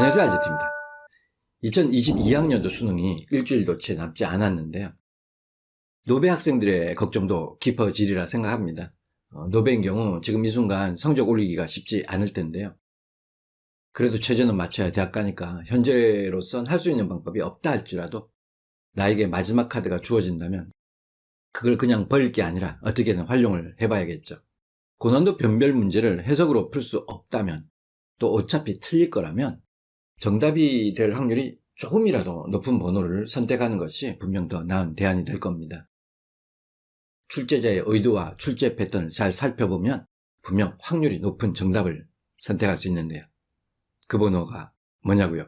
안녕하세요, 알제트입니다. 2022학년도 수능이 일주일도 채 남지 않았는데요. 노베 학생들의 걱정도 깊어지리라 생각합니다. 노베인 경우 지금 이 순간 성적 올리기가 쉽지 않을 텐데요. 그래도 최저는 맞춰야 대학 가니까 현재로선 할 수 있는 방법이 없다 할지라도 나에게 마지막 카드가 주어진다면 그걸 그냥 버릴 게 아니라 어떻게든 활용을 해봐야겠죠. 고난도 변별 문제를 해석으로 풀 수 없다면, 또 어차피 틀릴 거라면 정답이 될 확률이 조금이라도 높은 번호를 선택하는 것이 분명 더 나은 대안이 될 겁니다. 출제자의 의도와 출제 패턴을 잘 살펴보면 분명 확률이 높은 정답을 선택할 수 있는데요. 그 번호가 뭐냐고요?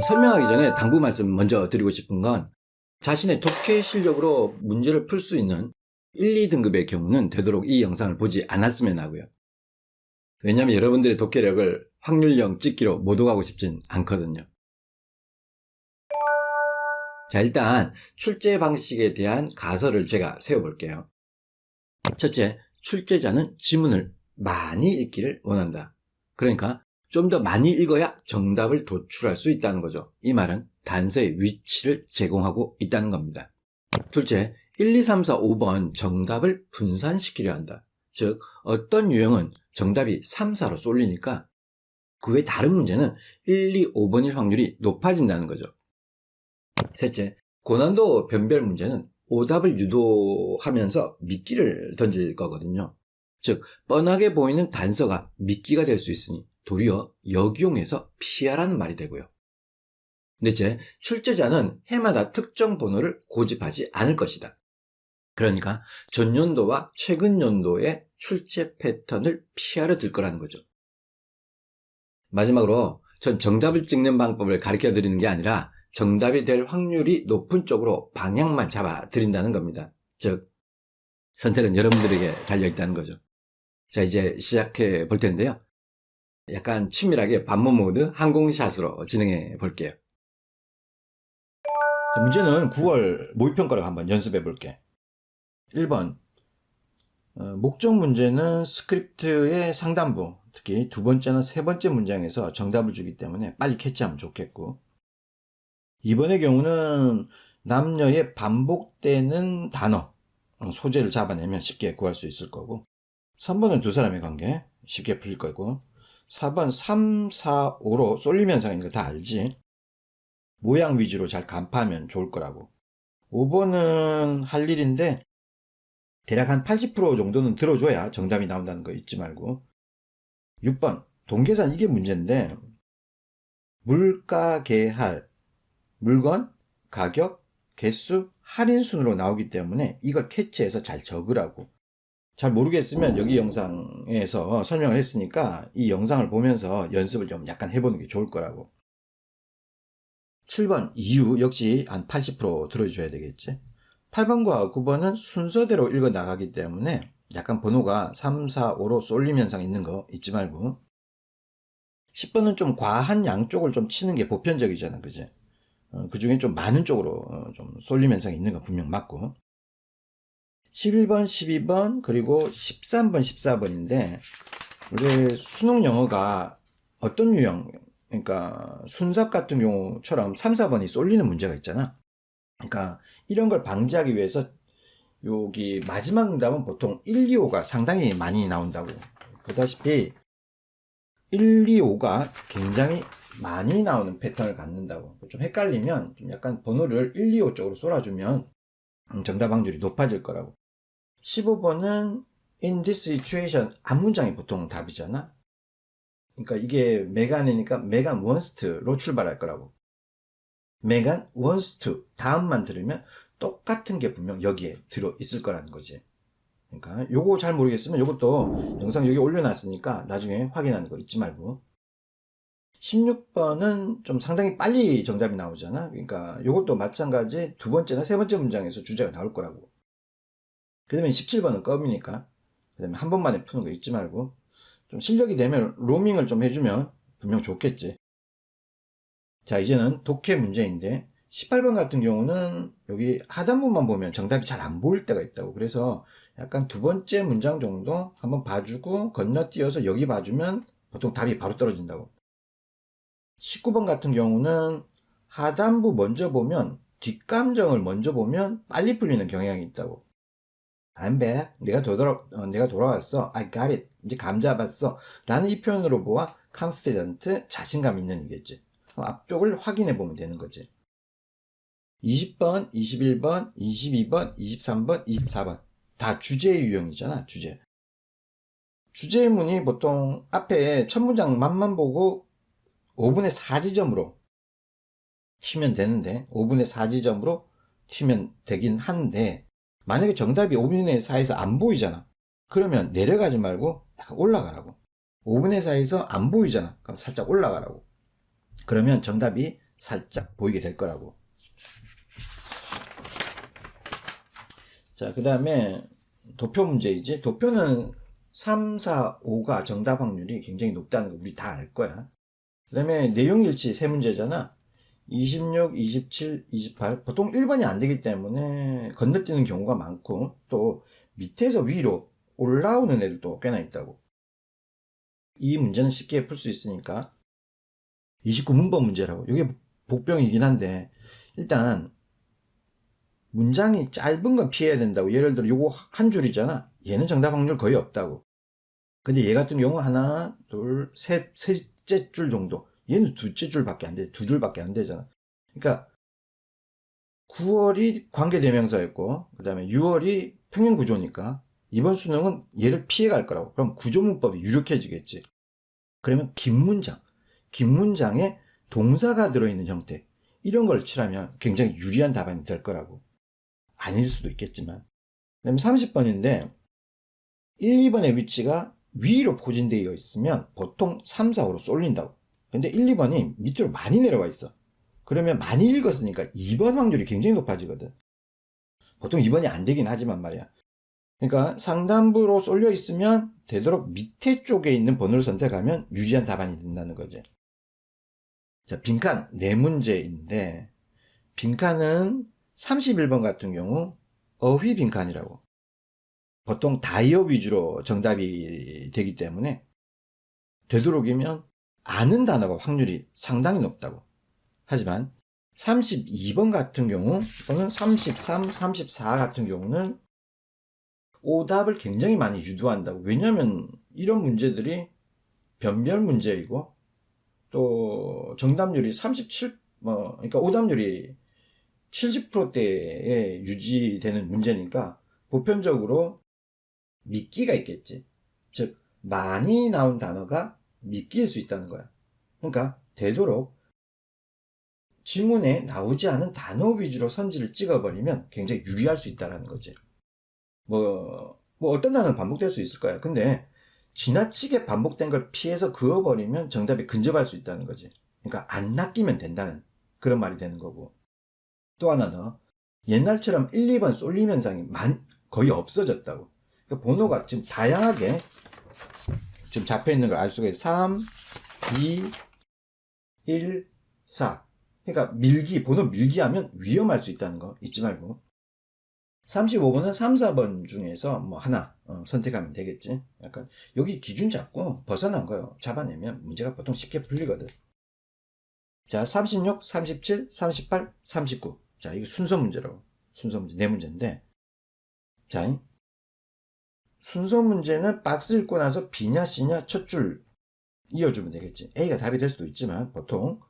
설명하기 전에 당부 말씀 먼저 드리고 싶은 건, 자신의 독해 실력으로 문제를 풀 수 있는 1, 2등급의 경우는 되도록 이 영상을 보지 않았으면 하고요. 왜냐하면 여러분들의 독해력을 확률형 찍기로 모독하고 싶진 않거든요. 자, 일단 출제 방식에 대한 가설을 제가 세워볼게요. 첫째, 출제자는 지문을 많이 읽기를 원한다. 그러니까 좀 더 많이 읽어야 정답을 도출할 수 있다는 거죠. 이 말은 단서의 위치를 제공하고 있다는 겁니다. 둘째, 1, 2, 3, 4, 5번 정답을 분산시키려 한다. 즉, 어떤 유형은 정답이 3, 4로 쏠리니까 그 외 다른 문제는 1, 2, 5번일 확률이 높아진다는 거죠. 셋째, 고난도 변별 문제는 오답을 유도하면서 미끼를 던질 거거든요. 즉, 뻔하게 보이는 단서가 미끼가 될 수 있으니 도리어 역이용해서 피하라는 말이 되고요. 넷째, 출제자는 해마다 특정 번호를 고집하지 않을 것이다. 그러니까 전년도와 최근 연도의 출제 패턴을 피하려 들 거라는 거죠. 마지막으로 전 정답을 찍는 방법을 가르쳐 드리는 게 아니라 정답이 될 확률이 높은 쪽으로 방향만 잡아 드린다는 겁니다. 즉, 선택은 여러분들에게 달려 있다는 거죠. 자, 이제 시작해 볼 텐데요. 약간 치밀하게 반모 모드 항공샷으로 진행해 볼게요. 문제는 9월 모의평가를 한번 연습해 볼게. 1번, 목적 문제는 스크립트의 상단부, 특히 두 번째나 세 번째 문장에서 정답을 주기 때문에 빨리 캐치하면 좋겠고, 2번의 경우는 남녀의 반복되는 단어, 소재를 잡아내면 쉽게 구할 수 있을 거고, 3번은 두 사람의 관계, 쉽게 풀릴 거고, 4번 3, 4, 5로 쏠림 현상인 거 다 알지? 모양 위주로 잘 간파하면 좋을 거라고. 5번은 할 일인데 대략 한 80% 정도는 들어줘야 정답이 나온다는 거 잊지 말고. 6번 동계산, 이게 문제인데 물가 계할, 물건, 가격, 개수, 할인 순으로 나오기 때문에 이걸 캐치해서 잘 적으라고. 잘 모르겠으면 여기 영상에서 설명을 했으니까 이 영상을 보면서 연습을 좀 약간 해보는 게 좋을 거라고. 7번 이유 역시 한 80% 들어줘야 되겠지. 8번과 9번은 순서대로 읽어 나가기 때문에 약간 번호가 3, 4, 5로 쏠림 현상 있는 거 잊지 말고. 10번은 좀 과한 양쪽을 좀 치는 게 보편적이잖아, 그지? 그 중에 좀 많은 쪽으로 좀 쏠림 현상이 있는 건 분명 맞고. 11번, 12번, 그리고 13번, 14번인데, 우리 수능 영어가 어떤 유형, 그러니까 순삭 같은 경우처럼 3, 4번이 쏠리는 문제가 있잖아. 그러니까 이런 걸 방지하기 위해서 여기 마지막 응답은 보통 1, 2, 5가 상당히 많이 나온다고. 보다시피 1, 2, 5가 굉장히 많이 나오는 패턴을 갖는다고. 좀 헷갈리면 좀 약간 번호를 1, 2, 5 쪽으로 쏠아주면 정답 확률이 높아질 거라고. 15번은 in this situation, 앞문장이 보통 답이잖아. 그러니까 이게 메간이니까 메간 wants to로 출발할 거라고. 메간 wants to 다음만 들으면 똑같은 게 분명 여기에 들어 있을 거라는 거지. 그러니까 요거 잘 모르겠으면 요것도 영상 여기 올려놨으니까 나중에 확인하는 거 잊지 말고. 16번은 좀 상당히 빨리 정답이 나오잖아. 그러니까 요것도 마찬가지 두 번째나 세 번째 문장에서 주제가 나올 거라고. 그 다음에 17번은 껌이니까 그 다음에 한 번만에 푸는 거 잊지 말고, 좀 실력이 되면 로밍을 좀 해주면 분명 좋겠지. 자, 이제는 독해 문제인데 18번 같은 경우는 여기 하단부만 보면 정답이 잘 안 보일 때가 있다고. 그래서 약간 두 번째 문장 정도 한번 봐주고 건너뛰어서 여기 봐주면 보통 답이 바로 떨어진다고. 19번 같은 경우는 하단부 먼저 보면 뒷감정을 먼저 보면 빨리 풀리는 경향이 있다고. I'm back. 내가 돌아왔어. I got it. 이제 감 잡았어. 라는 이 표현으로 보아 confident, 자신감 있는 이겠지. 앞쪽을 확인해 보면 되는 거지. 20번, 21번, 22번, 23번, 24번. 다 주제 유형이잖아, 주제. 주제문이 보통 앞에 첫 문장 맛만 보고 5분의 4지점으로 튀면 되는데, 5분의 4지점으로 튀면 되긴 한데, 만약에 정답이 5분의 4에서 안 보이잖아. 그러면 내려가지 말고 약간 올라가라고. 5분의 4에서 안 보이잖아. 그럼 살짝 올라가라고. 그러면 정답이 살짝 보이게 될 거라고. 자, 그 다음에 도표 문제이지. 도표는 3, 4, 5가 정답 확률이 굉장히 높다는 거 우리 다 알 거야. 그 다음에 내용일치 세 문제잖아. 26, 27, 28. 보통 1번이 안 되기 때문에 건너뛰는 경우가 많고, 또 밑에서 위로 올라오는 애들도 꽤나 있다고. 이 문제는 쉽게 풀 수 있으니까 29문법 문제라고. 이게 복병이긴 한데, 일단 문장이 짧은 건 피해야 된다고. 예를 들어 요거 한 줄이잖아. 얘는 정답 확률 거의 없다고. 근데 얘 같은 경우 하나, 둘, 셋째 줄 정도. 얘는 둘째 줄밖에 안 돼. 두 줄밖에 안 되잖아. 그러니까 9월이 관계대명사였고, 그 다음에 6월이 평행구조니까 이번 수능은 얘를 피해갈 거라고. 그럼 구조문법이 유력해지겠지. 그러면 긴 문장에 동사가 들어있는 형태, 이런 걸 칠하면 굉장히 유리한 답안이 될 거라고. 아닐 수도 있겠지만. 그다음에 30번인데 1, 2번의 위치가 위로 포진되어 있으면 보통 3, 4, 5로 쏠린다고. 근데 1, 2번이 밑으로 많이 내려와 있어. 그러면 많이 읽었으니까 2번 확률이 굉장히 높아지거든. 보통 2번이 안 되긴 하지만 말이야. 그러니까 상단부로 쏠려 있으면 되도록 밑에 쪽에 있는 번호를 선택하면 유리한 답안이 된다는 거지. 자, 빈칸 4문제인데 빈칸은 31번 같은 경우 어휘 빈칸이라고. 보통 다이어 위주로 정답이 되기 때문에 되도록이면 아는 단어가 확률이 상당히 높다고. 하지만 32번 같은 경우 또는 33, 34 같은 경우는 오답을 굉장히 많이 유도한다고. 왜냐하면 이런 문제들이 변별 문제이고 또 정답률이 37, 그러니까 오답률이 70%대에 유지되는 문제니까 보편적으로 미끼가 있겠지. 즉 많이 나온 단어가 미끼일 수 있다는 거야. 그러니까 되도록 지문에 나오지 않은 단어 위주로 선지를 찍어버리면 굉장히 유리할 수 있다는 거지. 뭐 어떤 단어는 반복될 수 있을 거야. 근데 지나치게 반복된 걸 피해서 그어버리면 정답이 근접할 수 있다는 거지. 그러니까 안 낚이면 된다는 그런 말이 되는 거고. 또 하나 더. 옛날처럼 1, 2번 쏠림 현상이 거의 없어졌다고. 그러니까 번호가 지금 다양하게 지금 잡혀 있는 걸 알 수가 있어. 3, 2, 1, 4. 그러니까 번호 밀기하면 위험할 수 있다는 거 잊지 말고. 35번은 3, 4번 중에서 뭐 하나 선택하면 되겠지. 약간 여기 기준 잡고 벗어난 거요. 잡아내면 문제가 보통 쉽게 풀리거든. 자, 36, 37, 38, 39. 자, 이거 순서 문제라고. 순서 문제, 네 문제인데. 자, 순서 문제는 박스 읽고 나서 B냐 C냐 첫 줄 이어주면 되겠지. A가 답이 될 수도 있지만 보통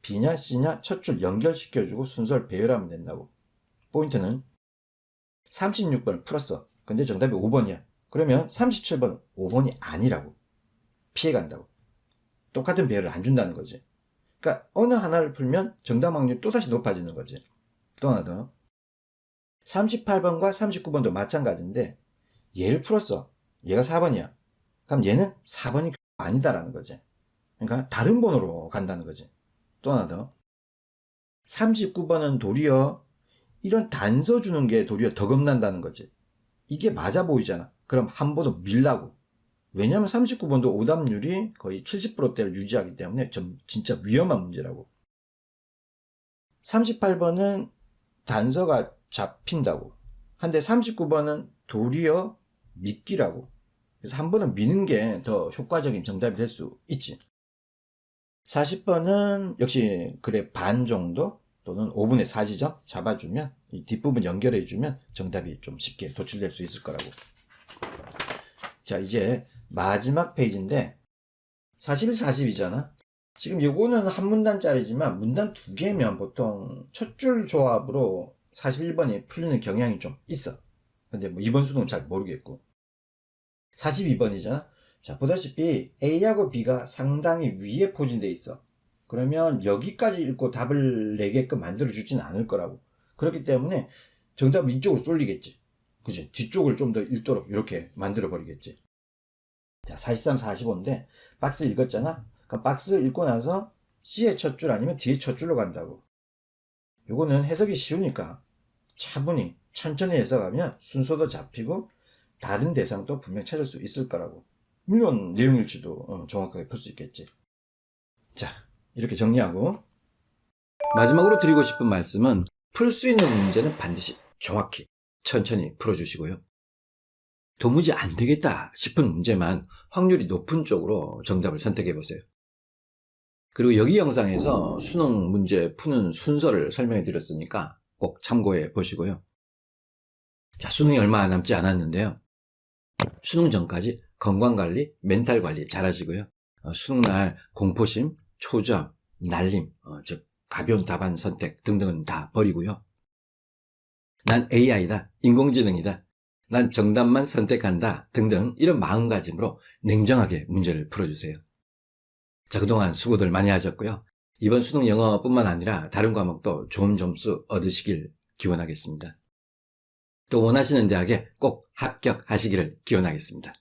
B냐 C냐 첫 줄 연결시켜주고 순서를 배열하면 된다고. 포인트는 36번을 풀었어. 근데 정답이 5번이야. 그러면 37번 5번이 아니라고. 피해간다고. 똑같은 배열을 안 준다는 거지. 그러니까 어느 하나를 풀면 정답 확률이 또다시 높아지는 거지. 또 하나 더. 38번과 39번도 마찬가지인데 얘를 풀었어. 얘가 4번이야. 그럼 얘는 4번이 아니다라는 거지. 그러니까 다른 번호로 간다는 거지. 또 하나 더. 39번은 도리어 이런 단서 주는 게 도리어 더 겁난다는 거지. 이게 맞아 보이잖아. 그럼 한 번 더 밀라고. 왜냐하면 39번도 오답률이 거의 70%대를 유지하기 때문에 진짜 위험한 문제라고. 38번은 단서가 잡힌다고. 한데 39번은 도리어 믿기라고. 그래서 한 번은 미는 게 더 효과적인 정답이 될 수 있지. 40번은 역시 그래 반 정도 또는 5분의 4지점 잡아주면 이 뒷부분 연결해주면 정답이 좀 쉽게 도출될 수 있을 거라고. 자, 이제 마지막 페이지인데 41, 42잖아. 지금 요거는 한 문단짜리지만 문단 2개면 보통 첫 줄 조합으로 41번이 풀리는 경향이 좀 있어. 근데 뭐 이번 수능은 잘 모르겠고. 42번이잖아. 자, 보다시피 A하고 B가 상당히 위에 포진되어 있어. 그러면 여기까지 읽고 답을 내게끔 만들어주지는 않을 거라고. 그렇기 때문에 정답은 이쪽으로 쏠리겠지. 그치? 뒤쪽을 좀 더 읽도록 이렇게 만들어버리겠지. 자, 43, 45인데 박스 읽었잖아. 그럼 박스 읽고 나서 C의 첫 줄 아니면 D의 첫 줄로 간다고. 요거는 해석이 쉬우니까 차분히 천천히 해석하면 순서도 잡히고 다른 대상도 분명 찾을 수 있을 거라고. 물론 내용일지도 정확하게 풀 수 있겠지. 자, 이렇게 정리하고 마지막으로 드리고 싶은 말씀은 풀 수 있는 문제는 반드시 정확히 천천히 풀어주시고요. 도무지 안 되겠다 싶은 문제만 확률이 높은 쪽으로 정답을 선택해 보세요. 그리고 여기 영상에서 수능 문제 푸는 순서를 설명해 드렸으니까 꼭 참고해 보시고요. 자, 수능이 얼마 남지 않았는데요. 수능 전까지 건강관리, 멘탈관리 잘 하시고요. 수능날 공포심, 초조함, 날림, 즉 가벼운 답안 선택 등등은 다 버리고요. 난 AI다, 인공지능이다, 난 정답만 선택한다 등등 이런 마음가짐으로 냉정하게 문제를 풀어주세요. 자, 그동안 수고들 많이 하셨고요. 이번 수능 영어뿐만 아니라 다른 과목도 좋은 점수 얻으시길 기원하겠습니다. 또 원하시는 대학에 꼭 합격하시기를 기원하겠습니다.